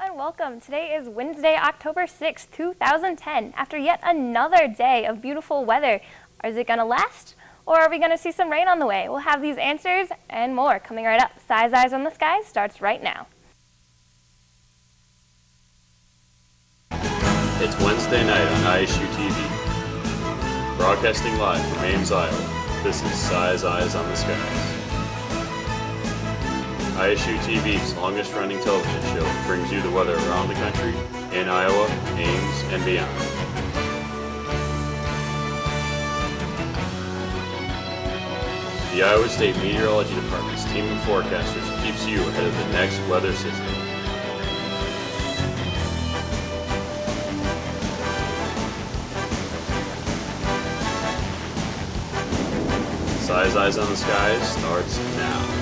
and welcome. Today is Wednesday, October 6th, 2010. After yet another day of beautiful weather, is it going to last, or are we going to see some rain on the way? We'll have these answers and more coming right up. Size Eyes on the Sky starts right now. It's Wednesday night on ISU TV. Broadcasting live from Ames, Iowa, this is Size Eyes on the Skies. ISU TV's longest-running television show brings you the weather around the country, in Iowa, Ames, and beyond. The Iowa State Meteorology Department's team of forecasters keeps you ahead of the next weather system. Size Eyes on the Skies starts now.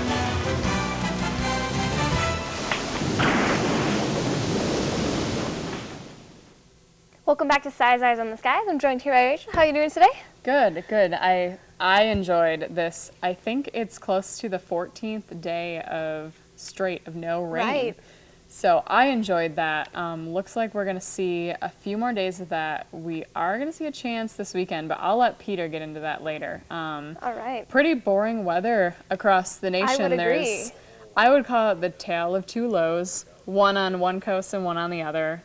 Welcome back to Size Eyes on the Skies. I'm joined here by Rachel. How are you doing today? Good, good. I enjoyed this. I think it's close to the 14th day of straight of no rain. Right. So I enjoyed that. Looks like we're going to see a few more days of that. We are going to see a chance this weekend, but I'll let Peter get into that later. All right. Pretty boring weather across the nation. I would agree. I would call it the tale of two lows, one on one coast and one on the other.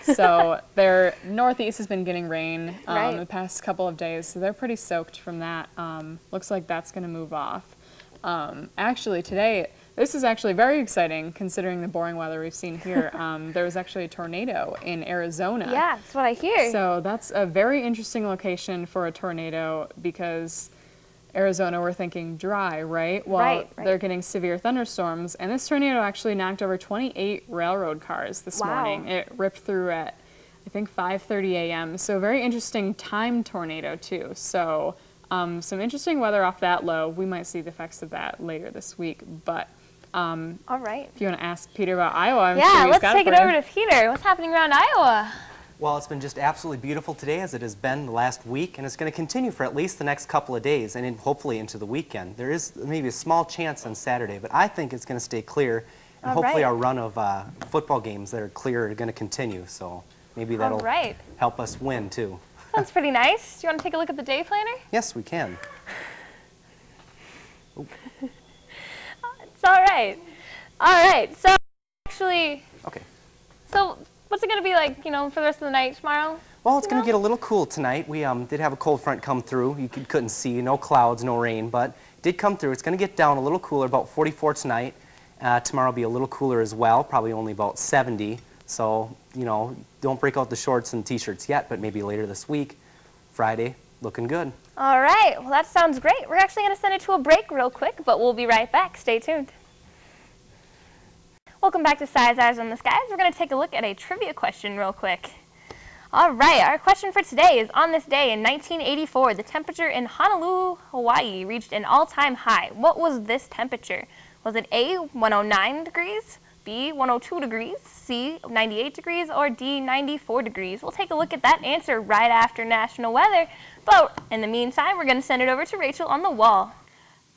So their northeast has been getting rain Right. the past couple of days, so they're pretty soaked from that. Looks like that's going to move off. Actually, today, this is actually very exciting considering the boring weather we've seen here. There was actually a tornado in Arizona. Yeah, that's what I hear. So that's a very interesting location for a tornado because Arizona, we're thinking dry, right? Well, right. They're getting severe thunderstorms, and this tornado actually knocked over 28 railroad cars this morning. It ripped through at, I think, 5:30 a.m. So very interesting timed tornado, too. So some interesting weather off that low. We might see the effects of that later this week, but all right. if you want to ask Peter about Iowa, I'm yeah, sure he's let's got take it it for over you. to Peter. What's happening around Iowa? Well, it's been just absolutely beautiful today, as it has been the last week, and it's going to continue for at least the next couple of days, and hopefully into the weekend. There is maybe a small chance on Saturday, but I think it's going to stay clear, and hopefully our run of football games that are clear are going to continue, so maybe that'll help us win, too. Sounds pretty nice. Do you want to take a look at the day planner? Yes, we can. It's all right. All right, so actually, so what's it going to be like, for the rest of the night tomorrow? Well, it's going to get a little cool tonight. We did have a cold front come through. You couldn't see, no clouds, no rain, but it did come through. It's going to get down a little cooler, about 44 tonight. Tomorrow will be a little cooler as well, probably only about 70. So, don't break out the shorts and t-shirts yet, but maybe later this week, Friday, looking good. All right, well, that sounds great. We're actually going to send it to a break real quick, but we'll be right back. Stay tuned. Welcome back to Size Eyes on the Skies. We're going to take a look at a trivia question real quick. All right, our question for today is, on this day in 1984, the temperature in Honolulu, Hawaii reached an all-time high. What was this temperature? Was it A, 109 degrees, B, 102 degrees, C, 98 degrees, or D, 94 degrees? We'll take a look at that answer right after national weather. But in the meantime, we're going to send it over to Rachel on the wall.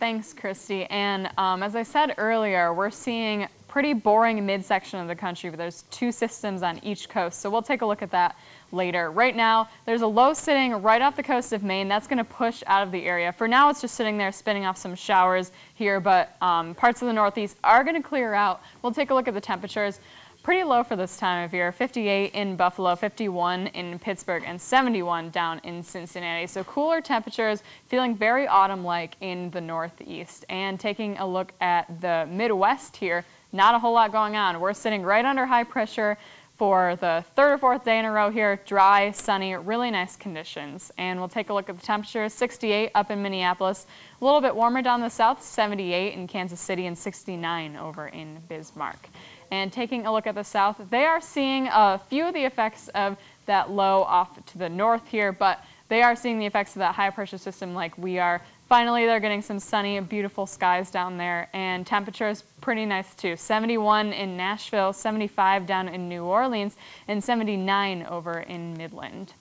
Thanks, Kristy. And as I said earlier, we're seeing pretty boring midsection of the country, but there's two systems on each coast, so we'll take a look at that later. Right now, there's a low sitting right off the coast of Maine. That's going to push out of the area. For now, it's just sitting there spinning off some showers here, but parts of the northeast are going to clear out. We'll take a look at the temperatures. Pretty low for this time of year, 58 in Buffalo, 51 in Pittsburgh, and 71 down in Cincinnati. So cooler temperatures, feeling very autumn-like in the northeast. And taking a look at the Midwest here, not a whole lot going on. We're sitting right under high pressure for the third or fourth day in a row here. Dry, sunny, really nice conditions. And we'll take a look at the temperatures. 68 up in Minneapolis. A little bit warmer down the south, 78 in Kansas City and 69 over in Bismarck. And taking a look at the south, they are seeing a few of the effects of that low off to the north here, but they are seeing the effects of that high pressure system like we are. Finally, they're getting some sunny, beautiful skies down there, and temperatures pretty nice too. 71 in Nashville, 75 down in New Orleans, and 79 over in Midland.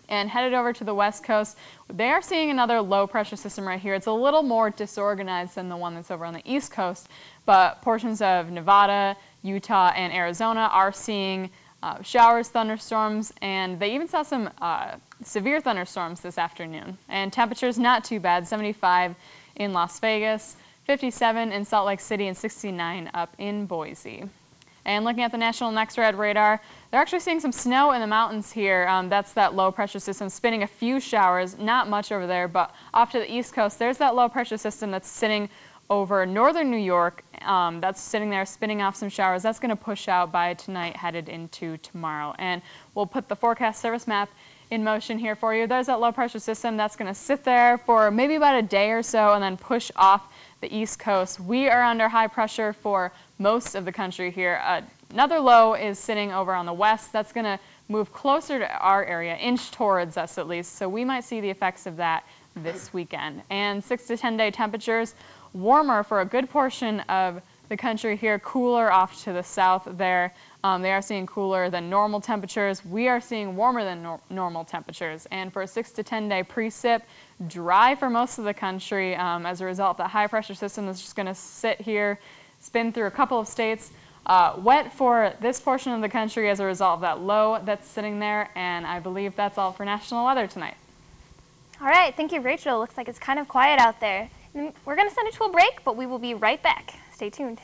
And headed over to the west coast, they are seeing another low pressure system right here. It's a little more disorganized than the one that's over on the east coast, but portions of Nevada, Utah, and Arizona are seeing showers, thunderstorms, and they even saw some severe thunderstorms this afternoon. And temperatures not too bad, 75 in Las Vegas, 57 in Salt Lake City, and 69 up in Boise. And looking at the National Next-Red radar, they're actually seeing some snow in the mountains here. That's that low pressure system spinning a few showers, not much over there, but off to the east coast, there's that low pressure system that's sitting over northern New York. That's sitting there spinning off some showers. That's going to push out by tonight, headed into tomorrow. And we'll put the forecast service map in motion here for you. There's that low pressure system that's going to sit there for maybe about a day or so and then push off the east coast. We are under high pressure for most of the country here. Another low is sitting over on the west. That's going to move closer to our area, inch towards us at least, so we might see the effects of that this weekend. And 6 to 10 day temperatures, warmer for a good portion of the country here, cooler off to the south there. They are seeing cooler than normal temperatures. We are seeing warmer than normal temperatures. And for a 6 to 10 day precip, dry for most of the country as a result. The high pressure system is just going to sit here, spin through a couple of states. Wet for this portion of the country as a result of that low that's sitting there. And I believe that's all for national weather tonight. All right, thank you, Rachel. Looks like it's kind of quiet out there. We're going to send it to a break, but we will be right back. Stay tuned.